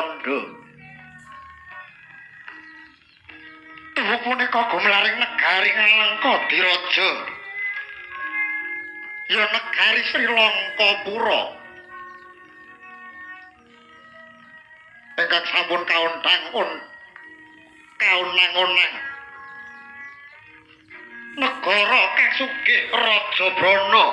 Walanda. Tuhu punika gumlaring negari Ngalengka Diraja. Ya negari Sri Langkapura. Ingkang sampun kaunang-unang. Negara kang sugih Rajabrana.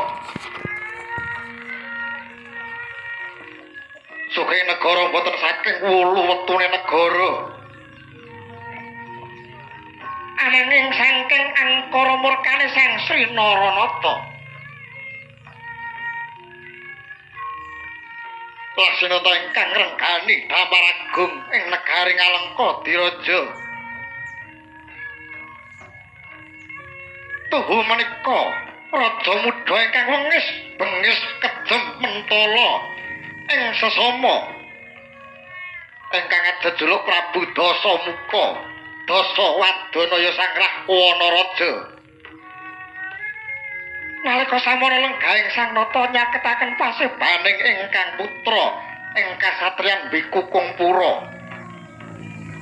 Sugih negara boten saking wulu wetune negara. Ananging saking angkara murkane Sang Sri Naranata. Laksinata ingkang renggani Damar Agung ing negari Ngalengka Diraja. Tuhu menika raja muda ingkang wengis bengis kejem mentala ing sesama ingkang ajejuluk Prabu Dasamuka Dasawadana ya sang Rahwana Raja. Nalika sampun lenggahing Sang Nata nyaketaken pasebaning ingkang putra ing kasatriyan Bikukungpura.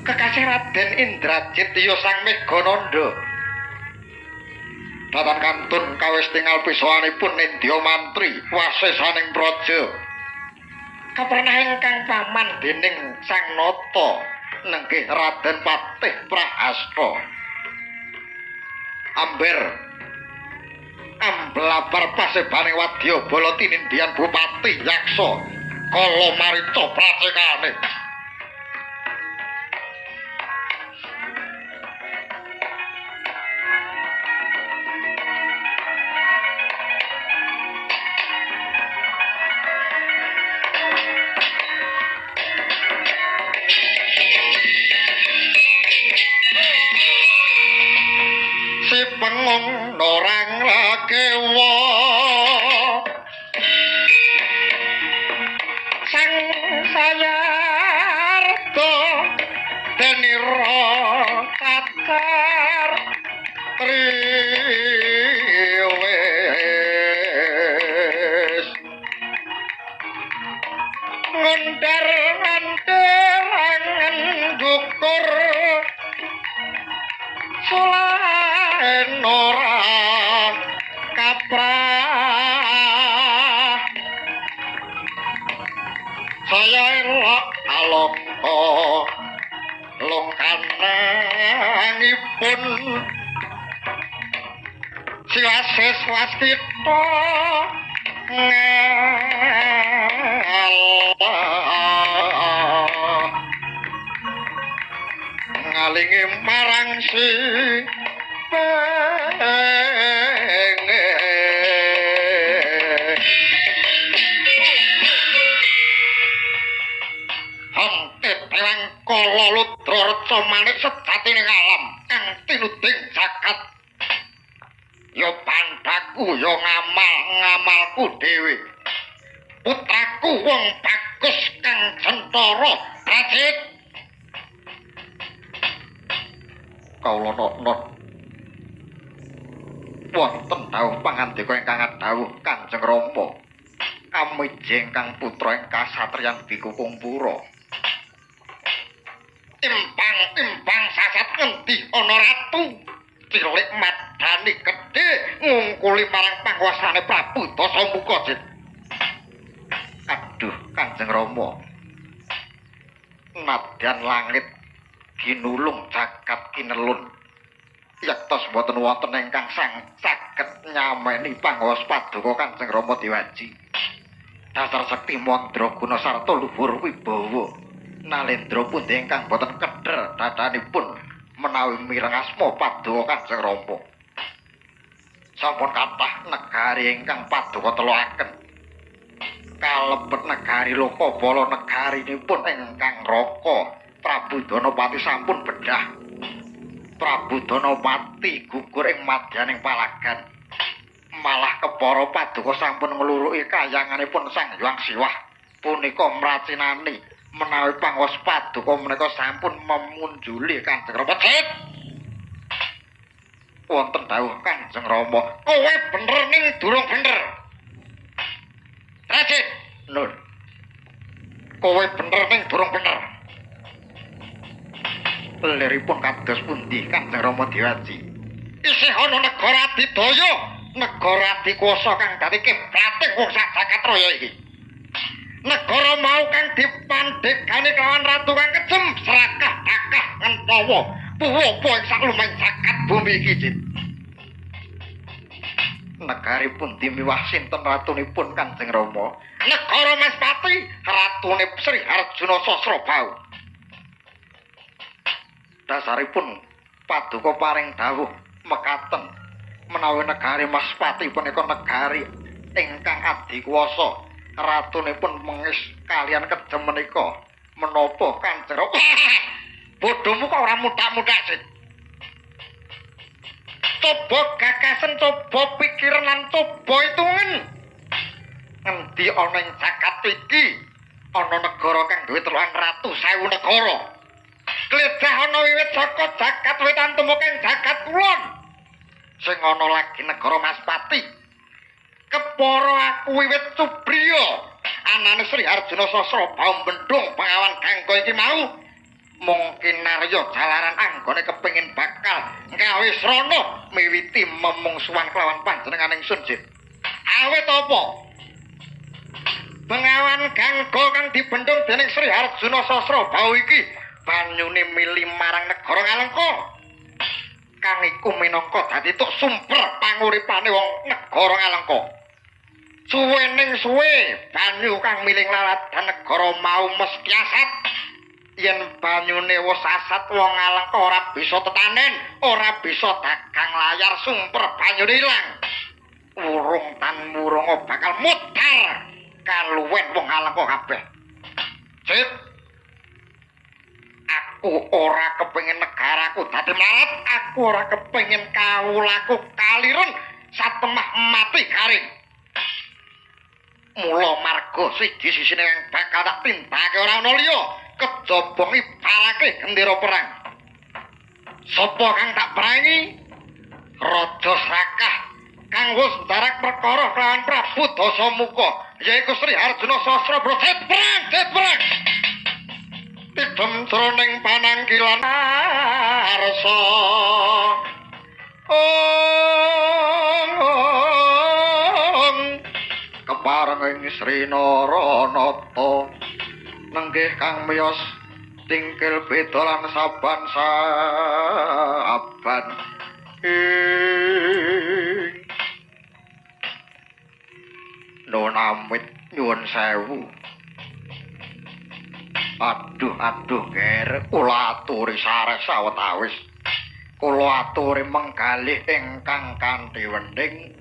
Kekasih Raden Indrajit ya sang Megananda. Datan kantun kawis tingal pisowanipun Nindya Mantri wasesaning praja. Kapernah ingkang paman dening Sang Nata nenggih Raden Patih Prahasta. Amber amblabar pasebaning Wadyabala tinindhian Bupati Yaksa kala marica pracekane. Si pengung norang lakewa sang sayarta denira kacar riwes ngundar anterangan dukur sulahen ora kaprah saya elok alongko longkanangipun siwasis wastita ngalingi marang si penge hantet telang kala ludra reca manik sejatine alam kang tinuding jagat ya pandhaku ya ngamalku dhewe putraku wong bagus kang jentara Rajit kawula not wonten dawuh pangandika ingkang dawuh Kanjeng Rama kamijing kang putra ing kasatriyan Bikukungpura timbang sasat ngendi ana ratu cilik madani gedhe ngungkuli marang panguwasane Prabu Dasamuka Jit. Aduh Kanjeng Rama nadyan langit ginulung jagat kinelun yaktos boten wonten ingkang saged nyameni pangawas paduka Kanjeng Rama Dewaji. Dasar sekti mandraguna sarta luhur wibawa nalendra pundi ingkang boten kedher dadanipun menawi mireng asma paduka Kanjeng Rama. Sampun kathah negari ingkang paduka teluaken. Kalebet negari Lokabala negarinipun ingkang raka Prabu Danapati sampun bedah. Prabu Danapati gugur ing madyaning palagan. Malah kepara paduka sampun ngluruki kayanganipun Sang Hyang Siwah punika mracinani menawi pangawas paduka menika sampun memunjuli Kanjeng Rama. Wonten dawuh Kanjeng Rama, kowe bener ning durung bener. Rajit, Nur. Kowe bener ning durung bener. Liripun kados pundi Kanjeng Rama Dewaji? Isih ana negara Adidaya, negara adikuwasa kang dadi kiblating wong sak jagat raya iki. Negara mau kang dipandhegani kelawan ratu kang kejem, serakah akah ngentawa puwa-puwa ing saklumeng jagat bumi iki, Jin. Negaripun dimiwah sinten ratunipun Kanjeng Rama? Negara Maspati, ratune Sri Arjuna Sasrabau. Dasaripun paduka paring dawuh mekaten menawi negari Maspati punika negari ingkang adikuwasa, ratunipun mengis kalian kejem menika menapa Kanjeng Rama? Bodhomu kok ora mudak-mudak sih. Coba gagasan, coba pikiran lan coba hitungan. Ngendi ana ing jagat iki ana negara kang duwe 300.000 negara. Gledah ana wiwit saka jagat wetan tumukeng jagat kulon. Sing ana lagi negara Maspati. Kepara aku wiwit Subriya, anane Sri Arjuna Sasrabau bendung pangawan kanggo iki mau. Mungkin Narya jalaran anggone kepengin bakal gawe srana miwiti memungsuhan kelawan panjenengan ingsun, Jin. Awit apa? Bengawan gangga kang dibendung dening Sri Arjuna Sasrabau iki banyune mili marang negara Ngalengka. Kang iku minangka dadi tuk sumber panguripane wong negara Ngalengka. Suwening suwe banyu kang miling laladan negara mau mesti asat. Yen banyune wis asat wong Ngalengka ora bisa tetanen, ora bisa dagang layar, sumber banyune ilang. Urung tan murung bakal mutar kaluwen wong Ngalengka kabeh. Cip. Aku ora kepengin negaraku dadi mlarat, aku ora kepengin kawulaku kaliren satemah mati garing. Mula marga siji sisine yang bakal tak tindake ora ana liya, kejaba ibarake gendera perang. Sapa kang tak perangi? Raja Srakah kang wis ndarak perkara kelawan Prabu Dasamuka, yaiku Sri Arjuna Sasrabau. Perang! Tidem jroning pananggilan arsa. Kepareng ing Sri Naranata nenggih kang miyos tingkil beda lan saban saban. Nun amit nyuwun sewu. Aduh ger, kula aturi sareh sawetawis. Kula aturi menggalih ingkang kanthi wending.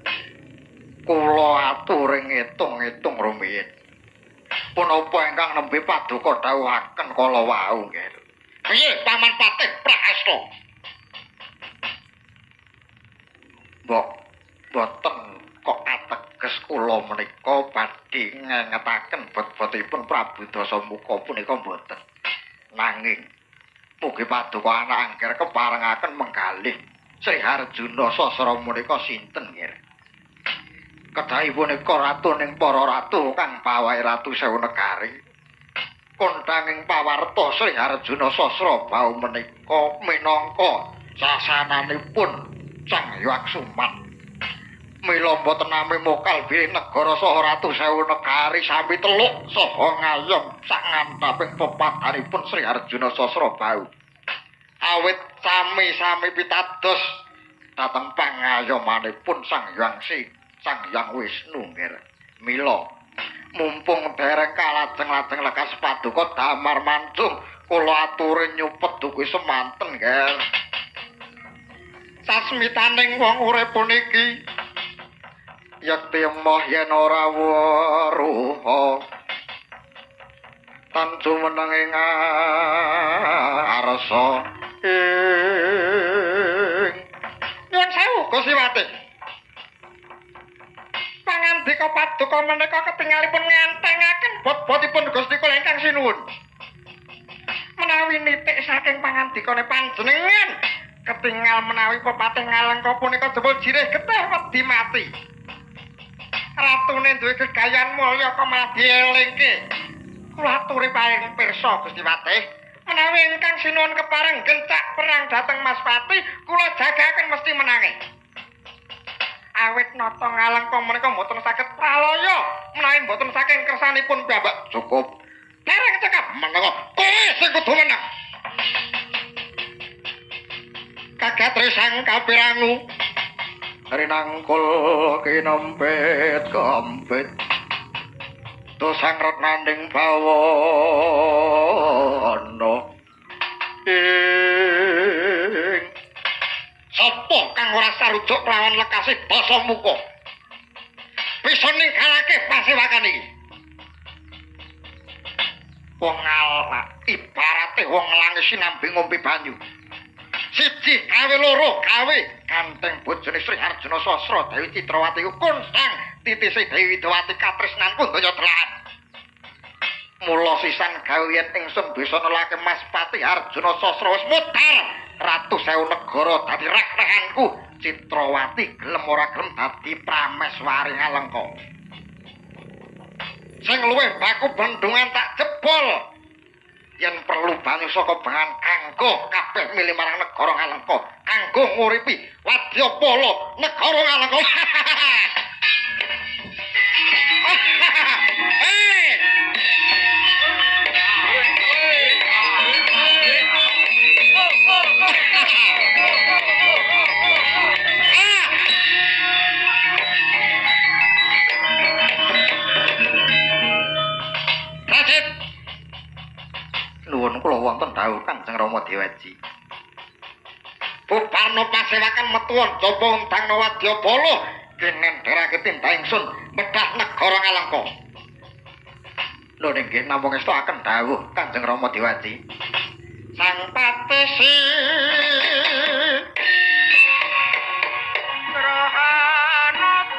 Kula aturi ngitung-ngitung rumiyin. Punapa ingkang nembe paduka dawuhaken kala wau ger. Piye Paman Patih Prahasta? Boten kok ateges kula menika badhe ngengetaken bot-botipun Prabu Dasamuka punika boten. Nanging mugi paduka anak angger keparengaken menggalih Sri Arjuna Sasrabau menika sinten nggih. Kedahi punika ratuning para ratu kang pawahe ratu sewu negari. Kontanging pawarta Sri Arjuna Sasrabau menika minangka sasananipun Sang Hyang Suman. Mila boten nami mokal bilih negara saha ratu sewu negari sami teluk saha ngayom sak ngantaping pepadanipun Sri Arjuna Sasrabau. Awit sami-sami pitados dhateng pangayomanipun Sang Hyang Wisnu nggih. Mila mumpung dereng kalajeng-lajeng lekas paduka damar mancung kula aturi nyupet dugi semanten nggih. Sasmitaning wong urip puniki yakti emoh yen ora weruha tan jumeneng ing arsa nyuwun sewu Gusti Wati. Pangandika paduka menika ketingalipun ngentengaken bot-botipun Gusti kula ingkang sinuwun. Menawi nitik saking pangandikane panjenengan ketingal menawi pepatih Ngalengka punika jebul jirih getih wedi mati. Ratune duwe gegayan mulya kok malah dielingke. Kula aturi paring pirsa Gusti Patih, Menawi ingkang sinuwun kepareng gencak perang dhateng Mas Pati, kula jagaken mesti menangi. Awit nata ngalengka menika mboten saged pralaya menawi mboten saking kersanipun piyambak. Cukup. Dereng cekap menawa kowe sing kudu menang. Kagatri sang kapirangu rinangkul kinempit kempit dosang retnaning bawana ing sapa kang ora sarujuk lawan lekasih basa muka bisa ninggalake pasewakan iki. Wong ala ibarate wong langi sinambi ngombe banyu. Siji gawe loro gawe ganteng bojone Sri Arjuna Sasra Dewi Citrawati konsang titise Dewi Dewati katresnanku daya telahan. Mula sisan gaweyan ingsun bisa nelake Mas Pati Arjuna Sasra wis mutar ratu sewu negara dadi rekrehanku. Citrawati gelem ora gelem dadi prameswari Ngalengka. Sing luwih baku bendungan tak jebol. Yen perlu banyu saka bengan kanggo kabeh milih marang negara Ngalengka kanggo nguripi Wadyapala negara Ngalengka. Nuwun kula wonten dawuh Kanjeng Rama Dewaji. Bubarna pasewakan metuwon coba undang Wadyapala kinenderake tindak ingsun medhah negara Ngalengka. Lho nggih namung estoaken dawuh Kanjeng Rama Dewaji. Sang Patisi Grahanata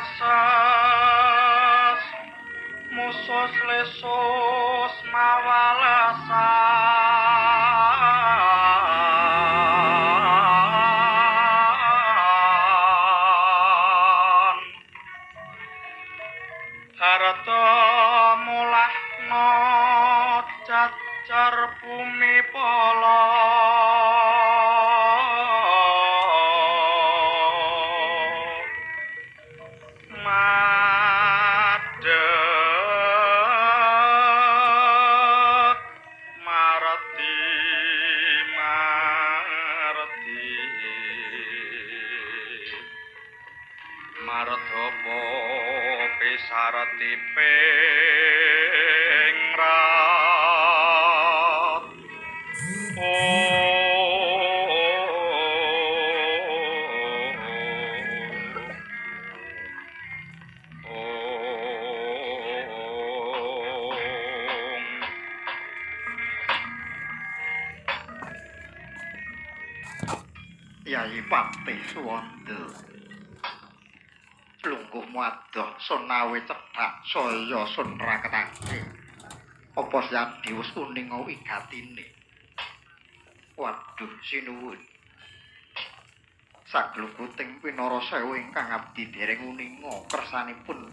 asas musus lesus mawalasan harta mulahna cacar bumi polo madeg marati marati martapa pisarati pengrat Yai Patih Suwanda lungguh madoh sonawe cedhak saya sun raketake apa Yadi wis uninga wigatine waduh sinuwun sagluguting pinara sewu ingkang abdi dereng uninga kersanipun